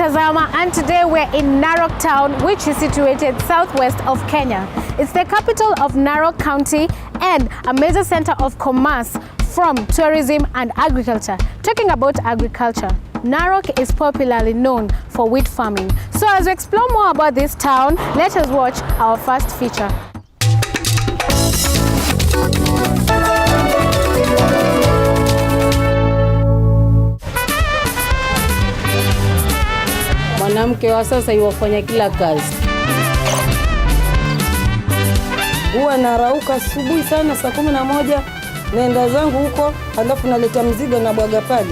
Tazama, and today we're in Narok town, which is situated southwest of Kenya. It's the capital of Narok County and a major center of commerce from tourism and agriculture. Talking about agriculture, Narok is popularly known for wheat farming. So as we explore more about this town, let us watch our first feature. Mwanamke wa sasa yuwafanya kila kazi. Huwa narauka asubuhi sana saa 11, naenda zangu huko, halafu naleta mzigo na bwaga pale.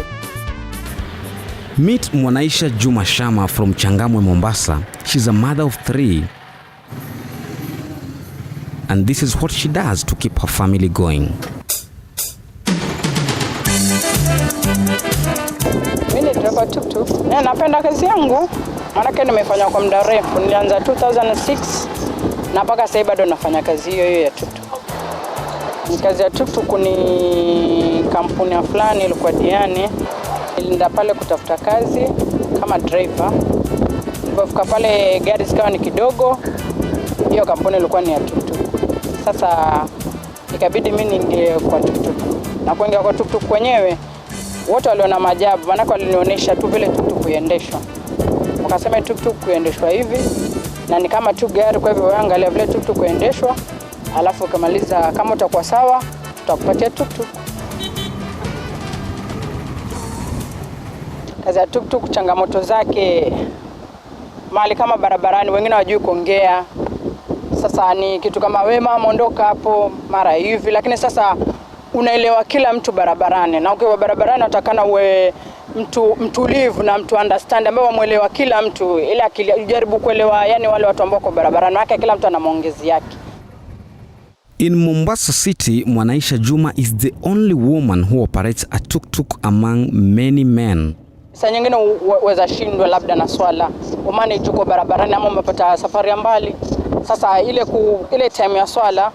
Meet Mwanaisha Juma Shama from Changamwe, Mombasa. She's a mother of 3. And this is what she does to keep her family going. Mimi driver tuktuk. Napenda kazi yangu. Maana nimefanya kwa muda mrefu. Nilianza 2006 na mpaka sasa bado nafanya kazi hiyo ya tuktuk. Kazi ya tuktuk ni kampuni ya fulani ilikuwa Diani. Nilienda pale kutafuta kazi kama driver. Nilipofika pale gari zikawa ni kidogo. Hiyo kampuni ilikuwa ni ya tuktuk. Sasa ikabidi mimi niingie kwa tuktuk. Na kuingia kwa tuktuk kwenyewe wote waliona maajabu, maana walinionyesha tu vile tuktuk kuendeshwa. Wakasema tuktuk kuendeshwa hivi na ni kama tu gari, kwa hivyo angalia vile tuktuk kuendeshwa, alafu ukamaliza kama utakuwa sawa tutakupatia tuktuk. Kazi ya tuktuk changamoto zake mahali kama barabarani wengine hawajui kuongea. Sasa ni kitu kama wewe mama ondoka hapo mara hivi, lakini sasa unaelewa kila mtu barabarani, na ukiwa barabarani utakana uwe mtulivu na mtu understand ambaye wamuelewa kila mtu, ili akijaribu kuelewa yani wale watu ambao kwa barabarani wake, kila mtu ana maongezi yake. In Mombasa City, Mwanaisha Juma is the only woman who operates a tuk-tuk among many men. Sasa nyingine uweza shindwa labda na swala umane juko barabarani ama umepata safari ya mbali. Sasa ile time ya swala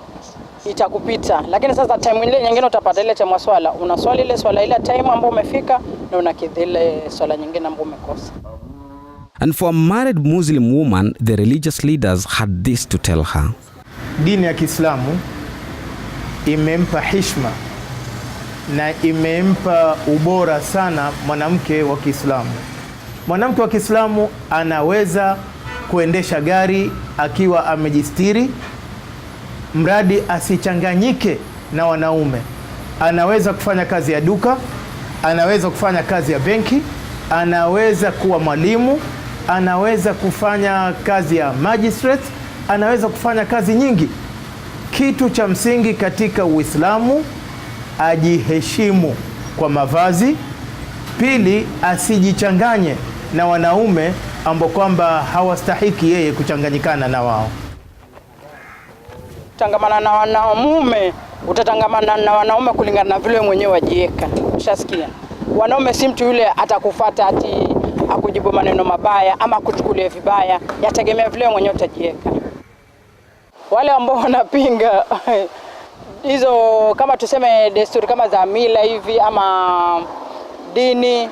itakupita, lakini sasa time ile nyingine utapata ile time ya swala, unaswali ile swala ile time ambayo umefika na unakidhi ile swala nyingine ambayo umekosa. And for a married Muslim woman, the religious leaders had this to tell her. Dini ya Kiislamu imempa heshima na imempa ubora sana mwanamke wa Kiislamu. Mwanamke wa Kiislamu anaweza kuendesha gari akiwa amejistiri, mradi asichanganyike na wanaume. Anaweza kufanya kazi ya duka, anaweza kufanya kazi ya benki, anaweza kuwa mwalimu, anaweza kufanya kazi ya magistrate, anaweza kufanya kazi nyingi. Kitu cha msingi katika Uislamu, ajiheshimu kwa mavazi. Pili, asijichanganye na wanaume ambao kwamba hawastahiki yeye kuchanganyikana na wao. Tangamana na wanaume, utatangamana na wanaume kulingana na vile mwenyewe wajieka. Ushasikia? Wanaume si mtu yule atakufuata ati akujibu maneno mabaya ama kuchukulia vibaya, yategemea vile mwenyewe utajieka. Wale ambao wanapinga hizo kama tuseme desturi kama za mila hivi ama dini,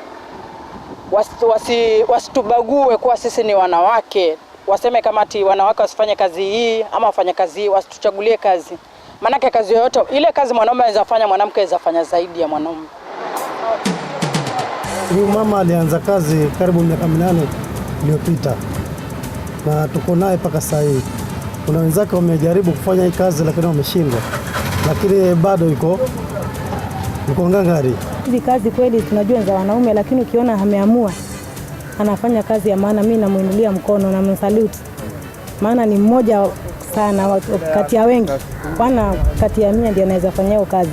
wasitubague kwa sisi ni wanawake. Waseme kama ati wanawake wasifanye kazi hii ama wafanye kazi hii, wasituchagulie kazi. Maana kazi yoyote ile kazi mwanaume anaweza fanya, mwanamke anaweza fanya zaidi ya mwanaume. Huyu mama alianza kazi karibu miaka 8 iliyopita. Na tuko naye mpaka sasa hivi. Kuna wenzake wamejaribu kufanya hii kazi lakini wameshindwa. Lakini bado iko ngangari. Hizi kazi kweli tunajua za wanaume, lakini ukiona ameamua anafanya kazi ya maana, mimi namuinulia mkono na msalute. Maana ni mmoja sana kati ya wengi. Bwana kati ya 100 ndiye anaweza fanya hiyo kazi.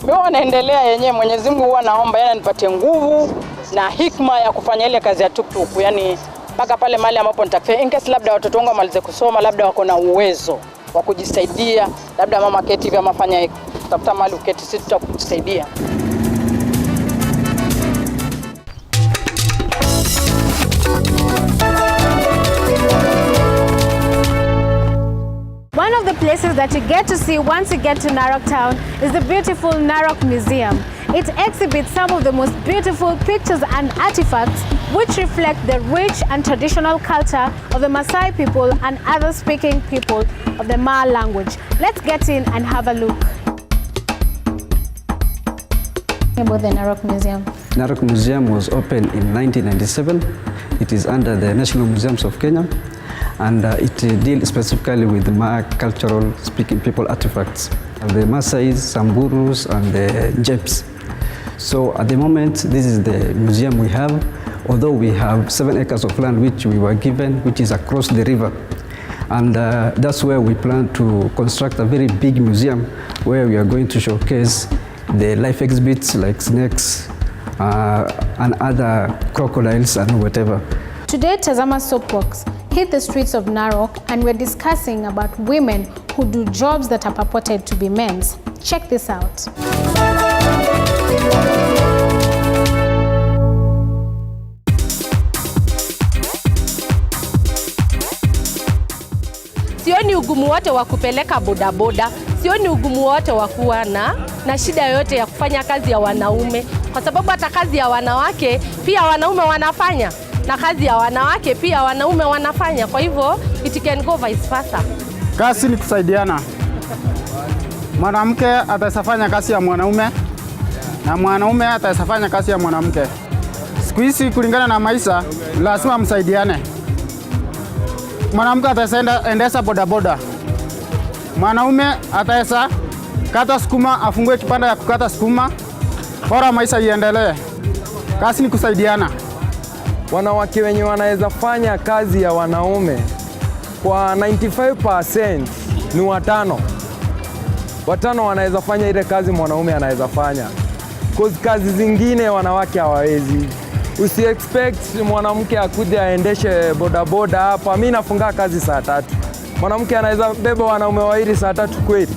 Mimi wanaendelea yenyewe, Mwenyezi Mungu huwa naomba yana nipatie nguvu na hikma ya kufanya ile kazi ya tuktuk, yani mpaka pale mahali ambapo nitafika. In case labda watoto wangu wamalize kusoma, labda wako na uwezo wa kujisaidia, labda mama keti hivi ama fanya tafuta mahali uketi, sisi tutakusaidia. One of the places that you get to see once you get to Narok Town is the beautiful Narok Museum. It exhibits some of the most beautiful pictures and artifacts which reflect the rich and traditional culture of the Maasai people and other speaking people of the Maa language. Let's get in and have a look. About the Narok Museum. Narok Museum was opened in 1997. It is under the National Museums of Kenya, and it deals specifically with the Maa cultural speaking people artifacts, the Maasais, Samburus, and the Jeps. So at the moment, this is the museum we have, although we have 7 acres of land which we were given, which is across the river. And that's where we plan to construct a very big museum where we are going to showcase the life exhibits like snakes and other crocodiles and whatever. Today, Tazama Soapbox hit the streets of Narok, and we're discussing about women who do jobs that are purported to be men's. Check this out. Sioni ugumu wote wa kupeleka bodaboda, sioni ugumu wote wa kuwa na shida yote ya kufanya kazi ya wanaume, kwa sababu hata kazi ya wanawake pia wanaume wanafanya, na kazi ya wanawake pia wanaume wanafanya. Kwa hivyo it can go vice versa. Kazi ni kusaidiana. Mwanamke atasafanya kazi ya mwanaume na mwanaume atasafanya kazi ya mwanamke. Siku hizi kulingana na maisha lazima msaidiane. Mwanamke ataendesha bodaboda, mwanaume ataweza kata sukuma, afungue kipanda ya kukata sukuma, bora maisha iendelee. Kazi ni kusaidiana. Wanawake wenye wanaweza fanya kazi ya wanaume kwa 95% ni watano. Watano wanaweza fanya ile kazi mwanaume anaweza fanya. Cause kazi zingine wanawake hawawezi. Usi expect mwanamke akuje aendeshe bodaboda hapa. Mimi nafunga kazi saa 3. Mwanamke anaweza beba wanaume wawili saa 3 kweli?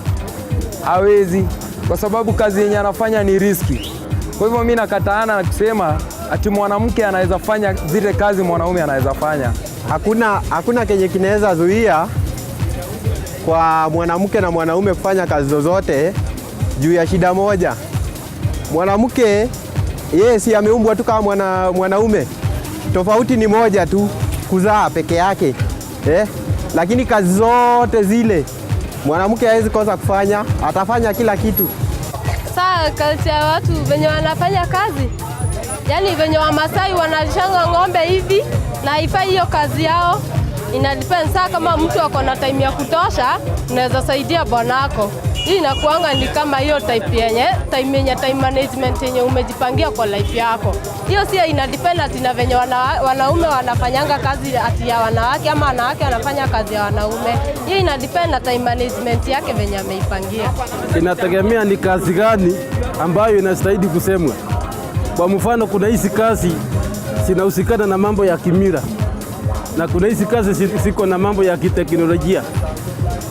Hawezi, kwa sababu kazi yenye anafanya ni riski. Kwa hivyo mimi nakataana na kusema ati mwanamke anaweza fanya zile kazi mwanaume anaweza fanya. Hakuna kenye kinaweza zuia kwa mwanamke na mwanaume kufanya kazi zozote juu ya shida moja. Mwanamke yeye si ameumbwa tu kama mwanaume. Tofauti ni moja tu, kuzaa peke yake. Lakini kazi zote zile mwanamke hawezi kosa kufanya, atafanya kila kitu. Saa kazi ya watu wenye wanafanya kazi, yani wenye wa Maasai wanashanga ng'ombe hivi na haifai hiyo kazi yao. Inadepend saa kama mtu ako na time ya kutosha, unaweza saidia bwanako. Hii inakuanga ni kama hiyo time management yenye umejipangia kwa life yako. Hiyo si inadepend ati na venye wanaume wanafanyanga kazi ati ya wanawake ama wanawake wanafanya kazi ya wanaume. Hii inadepend na time management yake venye ameipangia. Inategemea ni kazi gani ambayo inastahili kusemwa. Kwa mfano, kuna hizi kazi zinahusikana na mambo ya kimila, na kuna hizi kazi ziko na mambo ya kiteknolojia.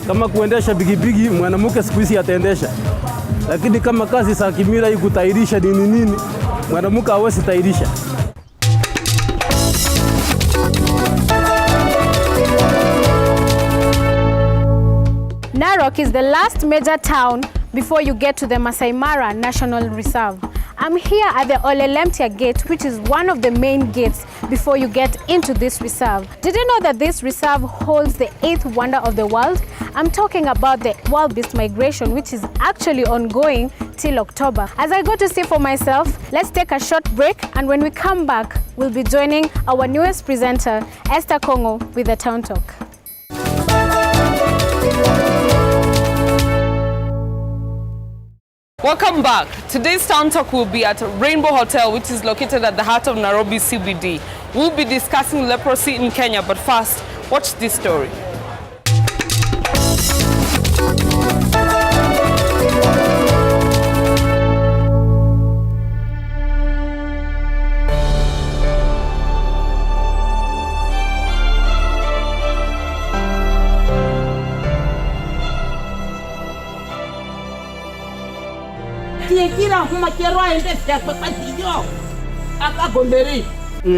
Kama kuendesha bigibigi, mwanamke siku hizi ataendesha. Lakini kama kazi za kimila hii kutairisha nini, mwanamke hawezi tairisha. Narok is the last major town before you get to the Masai Mara National Reserve. I'm here at the Olelemtia Gate, which is one of the main gates before you get into this reserve. Did you know that this reserve holds the 8th wonder of the world? I'm talking about the wild beast migration, which is actually ongoing till October. As I go to see for myself, let's take a short break, and when we come back, we'll be joining our newest presenter, Esther Kongo, with the Town Talk. Welcome back. Today's Town Talk will be at Rainbow Hotel, which is located at the heart of Nairobi CBD. We'll be discussing leprosy in Kenya, but first, watch this story.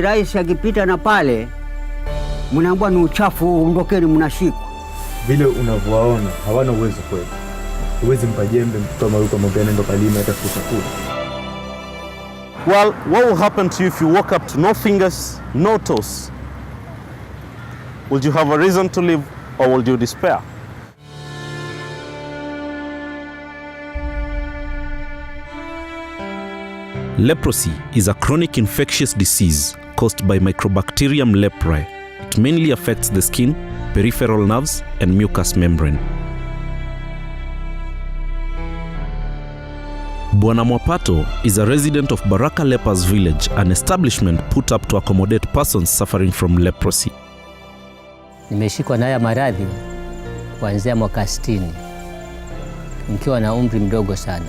Rais akipita na pale mnaambia ni uchafu, ondokeni, mnashikwa. vile unavyowaona hawana uwezo kweli. Uwezi mpa jembe mtoto kama yuko mwambia nenda kalima hata chakula. Well, what will happen to you if you walk up to no fingers, no toes? Will you have a reason to live or will you despair? Leprosy is a chronic infectious disease caused by Microbacterium leprae. It mainly affects the skin, peripheral nerves, and mucous membrane. Bwana Mwapato is a resident of Baraka Lepers Village, an establishment put up to accommodate persons suffering from leprosy. Nimeshikwa na haya maradhi kuanzia mwaka 60 nikiwa na umri mdogo sana,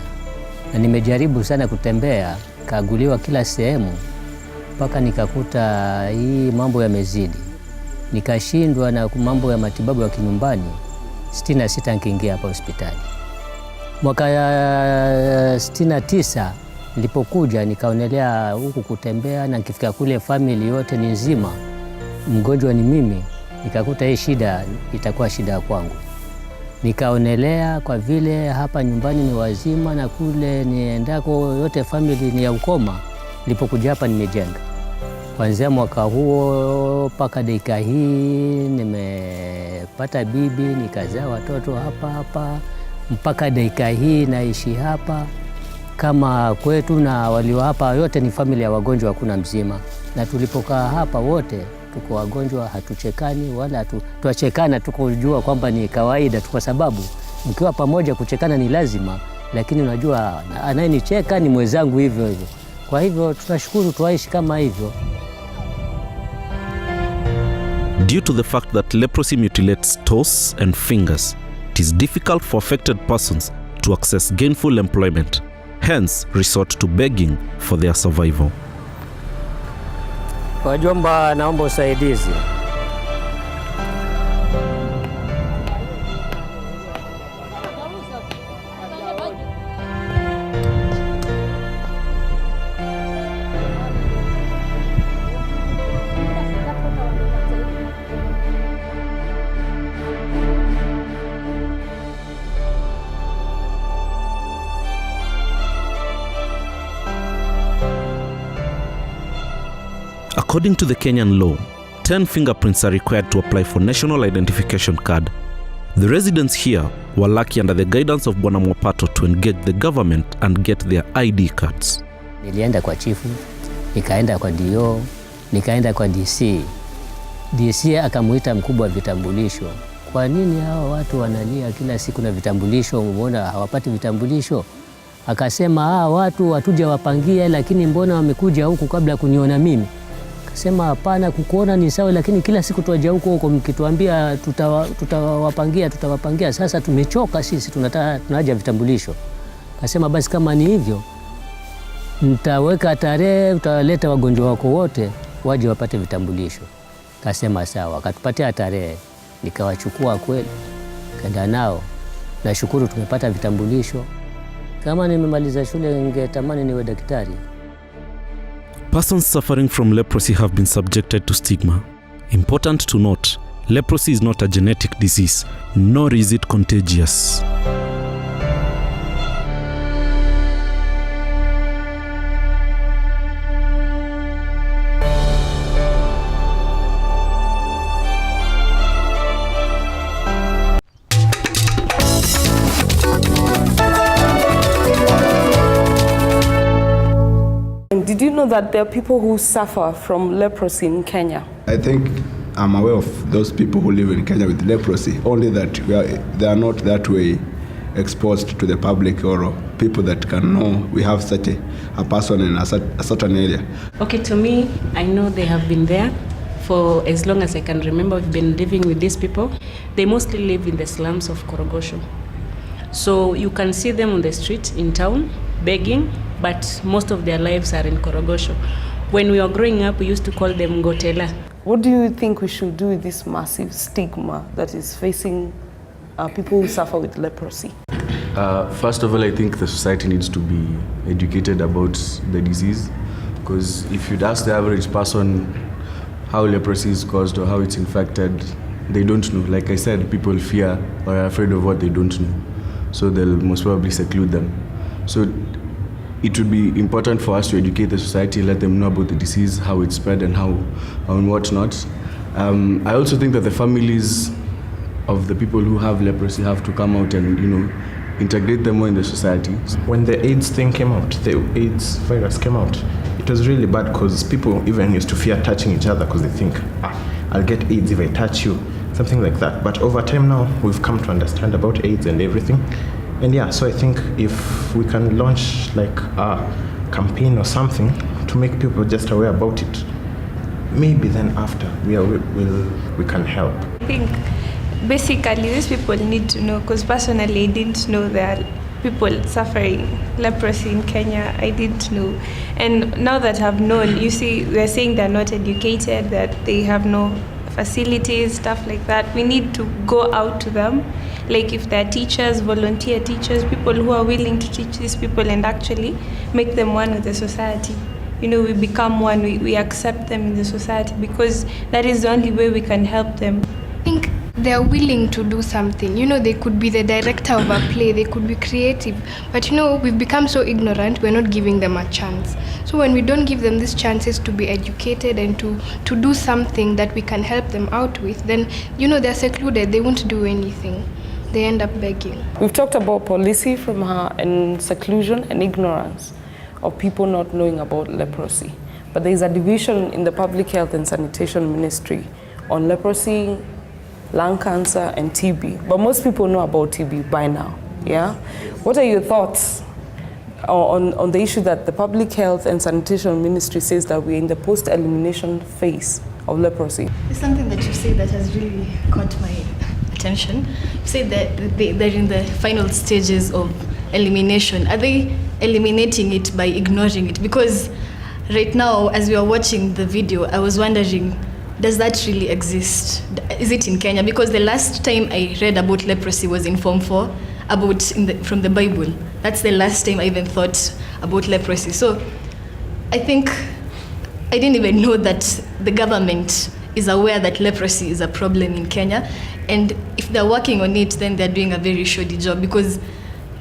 na nimejaribu sana kutembea, kaguliwa kila sehemu, mpaka nikakuta hii mambo yamezidi, nikashindwa na mambo ya matibabu ya kinyumbani. 66 nikiingia hapa hospitali. Mwaka 69 nilipokuja nikaonelea huku kutembea, na nikifika kule family yote ni nzima, mgonjwa ni mimi, nikakuta hii shida itakuwa shida kwangu. Nikaonelea kwa vile hapa nyumbani ni wazima na kule niendako yote family ni ya ukoma, nilipokuja hapa nimejenga. Kuanzia mwaka huo mpaka dakika hii nimepata bibi, nikazaa watoto hapa mpaka dakika hii naishi hapa kama kwetu, na walio hapa yote ni familia ya wagonjwa, hakuna mzima. Na tulipokaa hapa wote tuko wagonjwa, hatuchekani wala tuachekana, tukujua kwamba ni kawaida tu, kwa sababu mkiwa pamoja kuchekana ni lazima, lakini unajua anayenicheka ni mwenzangu hivyo hivyo. Kwa hivyo tunashukuru tuaishi kama hivyo. Due to the fact that leprosy mutilates toes and fingers, it is difficult for affected persons to access gainful employment, hence resort to begging for their survival. Wajomba, naomba usaidizi. According to the Kenyan law, 10 fingerprints are required to apply for National Identification Card. The residents here were lucky under the guidance of Bwana Mwapato to engage the government and get their ID cards. Nilienda kwa chifu, nikaenda kwa DO, nikaenda kwa DC. DC akamuita mkubwa wa vitambulisho. Kwa nini hao watu wanalia kila siku na vitambulisho, mbona hawapati vitambulisho? Akasema watu watuja wapangia, lakini mbona wamekuja huku kabla kuniona mimi? Akasema hapana, kukuona ni sawa, lakini kila siku tuaje huko mkituambia tutawapangia. Sasa tumechoka sisi, tunaja vitambulisho. Akasema basi kama ni hivyo, nitaweka tarehe, utaleta wagonjwa wako wote waje wapate vitambulisho. Akasema sawa, akatupatia tarehe, nikawachukua kweli, kaenda nao. Nashukuru tumepata vitambulisho. Kama nimemaliza shule ningetamani niwe daktari. Persons suffering from leprosy have been subjected to stigma. Important to note, leprosy is not a genetic disease, nor is it contagious. Did you know that there are people who suffer from leprosy in Kenya? I think I'm aware of those people who live in Kenya with leprosy, only that they are not that way exposed to the public or people that can know we have such a person in a certain area. Okay, to me, I know they have been there for as long as I can remember. I've been living with these people. They mostly live in the slums of Korogosho. So you can see them on the street in town begging, but most of their lives are in Korogosho. When we were growing up, we used to call them Ngotela. What do you think we should do with this massive stigma that is facing people who suffer with leprosy? First of all, I think the society needs to be educated about the disease, because if you'd ask the average person how leprosy is caused or how it's infected, they don't know. Like I said, people fear or are afraid of what they don't know. So they'll most probably seclude them. So it would be important for us to educate the society, let them know about the disease, how it's spread and how and whatnot. I also think that the families of the people who have leprosy have to come out and, integrate them more in the society. When the AIDS thing came out, the AIDS virus came out, it was really bad because people even used to fear touching each other because they think, I'll get AIDS if I touch you, something like that. But over time now, we've come to understand about AIDS and everything. And yeah, so I think if we can launch like a campaign or something to make people just aware about it, maybe then after we can help. I think basically these people need to know, because personally I didn't know there are people suffering leprosy in Kenya. I didn't know. And now that I've known, you see, we're saying they're not educated, that they have no facilities, stuff like that. We need to go out to them. Like if they're teachers, volunteer teachers, people who are willing to teach these people and actually make them one with the society. We become one, we accept them in the society, because that is the only way we can help them. I think they're willing to do something. They could be the director of a play, they could be creative, but we've become so ignorant, we're not giving them a chance. So when we don't give them these chances to be educated and to do something that we can help them out with, then they're secluded, they won't do anything. They end up begging. We've talked about policy from her and seclusion and ignorance of people not knowing about leprosy. But there is a division in the Public Health and Sanitation Ministry on leprosy, lung cancer, and TB. But most people know about TB by now, yeah? What are your thoughts on the issue that the Public Health and Sanitation Ministry says that we're in the post-elimination phase of leprosy? There's something that you say that has really caught my attention. You say that they're in the final stages of elimination. Are they eliminating it by ignoring it? Because right now, as we are watching the video, I was wondering, does that really exist? Is it in Kenya? Because the last time I read about leprosy was in Form 4, from the Bible. That's the last time I even thought about leprosy. So I think I didn't even know that the government is aware that leprosy is a problem in Kenya. And if they're working on it, then they're doing a very shoddy job, because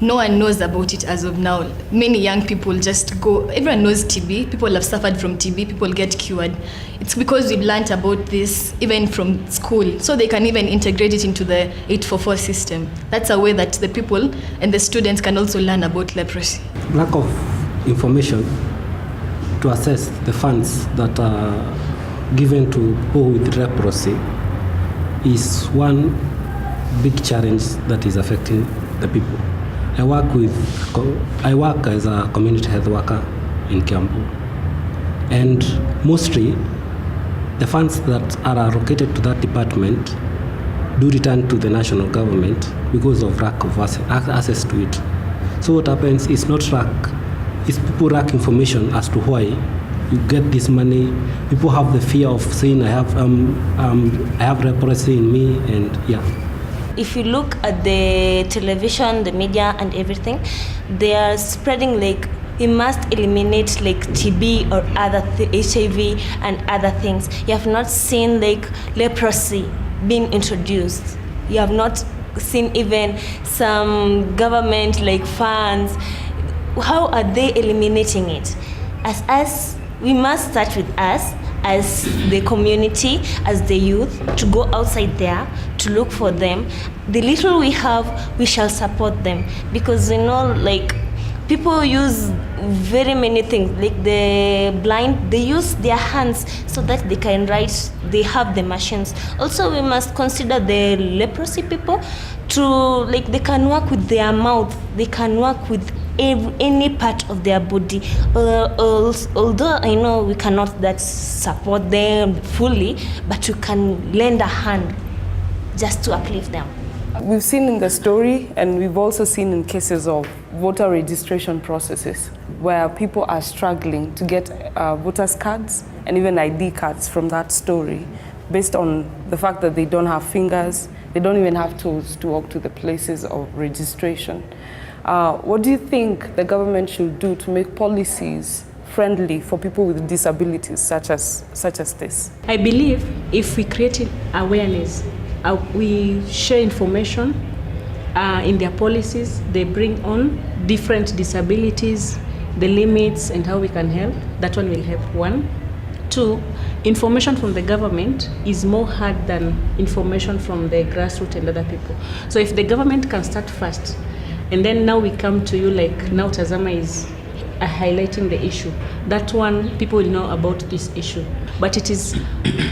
no one knows about it as of now. Many young people just go, everyone knows TB, people have suffered from TB, people get cured. It's because we've learned about this even from school, so they can even integrate it into the 844 system. That's a way that the people and the students can also learn about leprosy. Lack of information to assess the funds that are given to people with leprosy is one big challenge that is affecting the people. I work as a community health worker in Kiambu, and mostly the funds that are allocated to that department do return to the national government because of lack of access to it. So what happens is people lack information as to why you get this money. People have the fear of saying I have leprosy in me, and yeah. If you look at the television, the media and everything, they are spreading like we must eliminate like TB or other HIV and other things. You have not seen like leprosy being introduced. You have not seen even some government like funds. How are they eliminating it? As us, we must start with us as the community, as the youth, to go outside there, to look for them. The little we have, we shall support them. Because like people use very many things, like the blind, they use their hands so that they can write, they have the machines. Also, we must consider the leprosy people like they can work with their mouth, they can work with any part of their body. Although I know we cannot support them fully, but you can lend a hand just to uplift them. We've seen in the story, and we've also seen in cases of voter registration processes where people are struggling to get voters cards and even ID cards from that story, based on the fact that they don't have fingers, they don't even have tools to walk to the places of registration. What do you think the government should do to make policies friendly for people with disabilities such as this? I believe if we create awareness we share information in their policies. They bring on different disabilities, the limits, and how we can help. That one will help. 1. 2, information from the government is more hard than information from the grassroots and other people. So if the government can start first, and then now we come to you, like now Tazama is highlighting the issue. That one, people will know about this issue. But it is,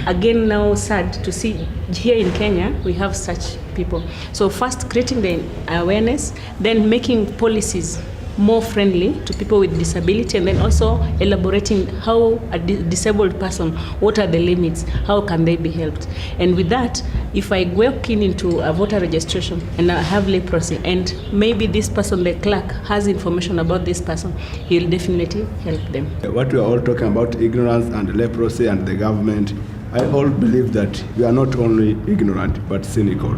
again, now sad to see here in Kenya, we have such people. So first, creating the awareness, then making policies more friendly to people with disability, and then also elaborating how a disabled person, what are the limits, how can they be helped. And with that, if I walk into a voter registration and I have leprosy, and maybe this person, the clerk, has information about this person, he'll definitely help them. What we are all talking about, ignorance and leprosy and the government, I all believe that we are not only ignorant but cynical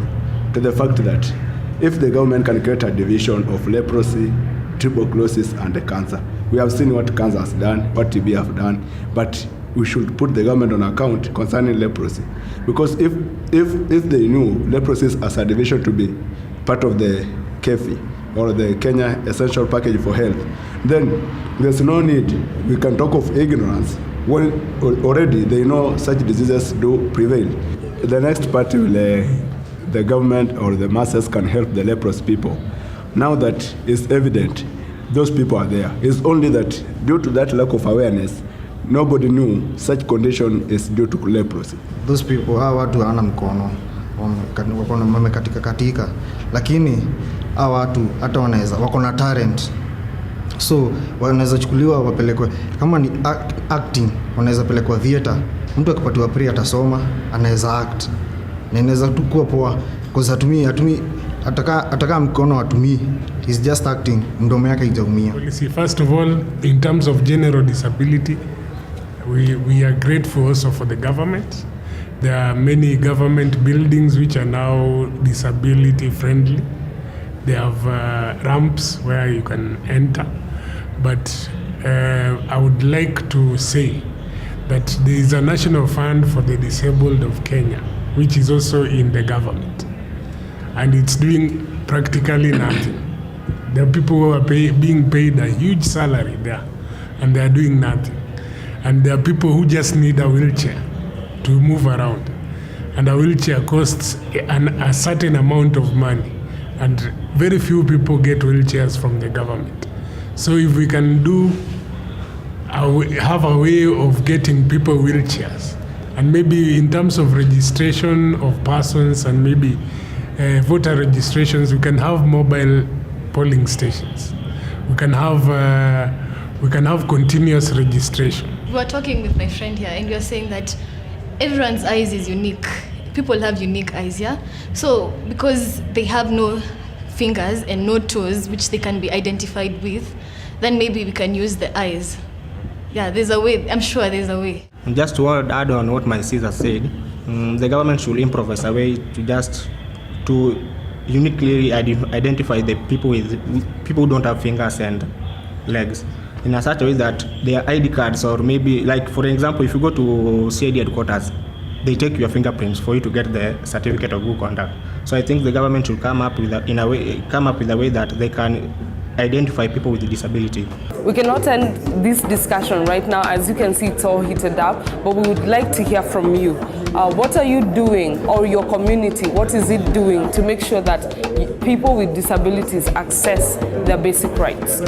to the fact that if the government can create a division of leprosy, tuberculosis and the cancer. We have seen what cancer has done, what TB have done, but we should put the government on account concerning leprosy. Because if they knew leprosy as a division to be part of the KEFI or the Kenya Essential Package for Health, then there's no need. We can talk of ignorance when already they know such diseases do prevail. The next part will the government or the masses can help the leprous people. Now that is evident, those people are there. It's only that due to that lack of awareness, nobody knew such condition is due to leprosy. Those people, hawa watu hawana mkono, wamekatika, lakini hawa watu hata wanaweza, wako na talent. So wanaweza chukuliwa wapelekwe, kama ni acting, wanaweza pelekwa theater. Mtu akipatiwa pre atasoma, anaweza act. Na inaweza tu kuwa poa, because hatumi ataka mkono watumii, is just acting, mdomo yake haijaumia. First of all, in terms of general disability, we are grateful also for the government. There are many government buildings which are now disability friendly. They have ramps where you can enter. But I would like to say that there is a national fund for the disabled of Kenya, which is also in the government. And it's doing practically nothing. There are people who are being paid a huge salary there, and they are doing nothing. And there are people who just need a wheelchair to move around. And a wheelchair costs a certain amount of money. And very few people get wheelchairs from the government. So if we can have a way of getting people wheelchairs, and maybe in terms of registration of persons and maybe voter registrations, we can have mobile polling stations. We can have continuous registration. We were talking with my friend here, and we were saying that everyone's eyes is unique. People have unique eyes, yeah? So because they have no fingers and no toes which they can be identified with, then maybe we can use the eyes. Yeah, there's a way. I'm sure there's a way. Just to add on what my sister said, the government should improvise a way to uniquely identify the people who don't have fingers and legs in a such a way that their ID cards, or maybe, like for example, if you go to CID headquarters, they take your fingerprints for you to get the certificate of good conduct. So I think the government should come up with a way that they can identify people with disability. We cannot end this discussion right now. As you can see, it's all heated up, but we would like to hear from you. What are you doing, or your community, what is it doing to make sure that people with disabilities access their basic rights?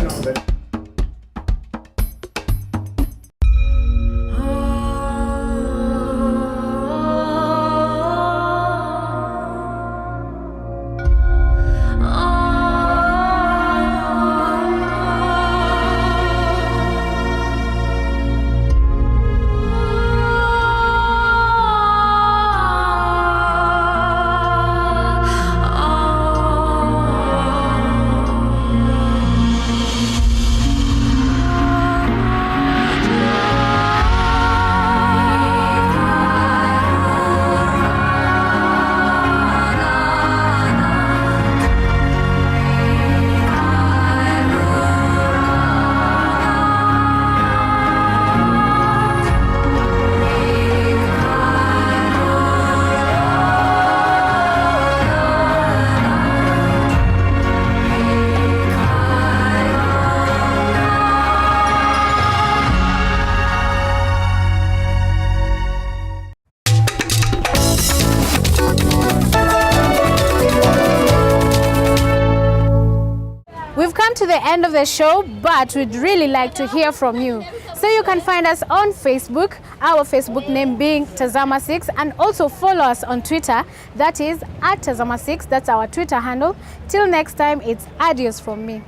to the end of the show, but we'd really like to hear from you. So you can find us on Facebook, our Facebook name being Tazama 6, and also follow us on Twitter, that is @Tazama 6, that's our Twitter handle. Till next time, it's adios from me.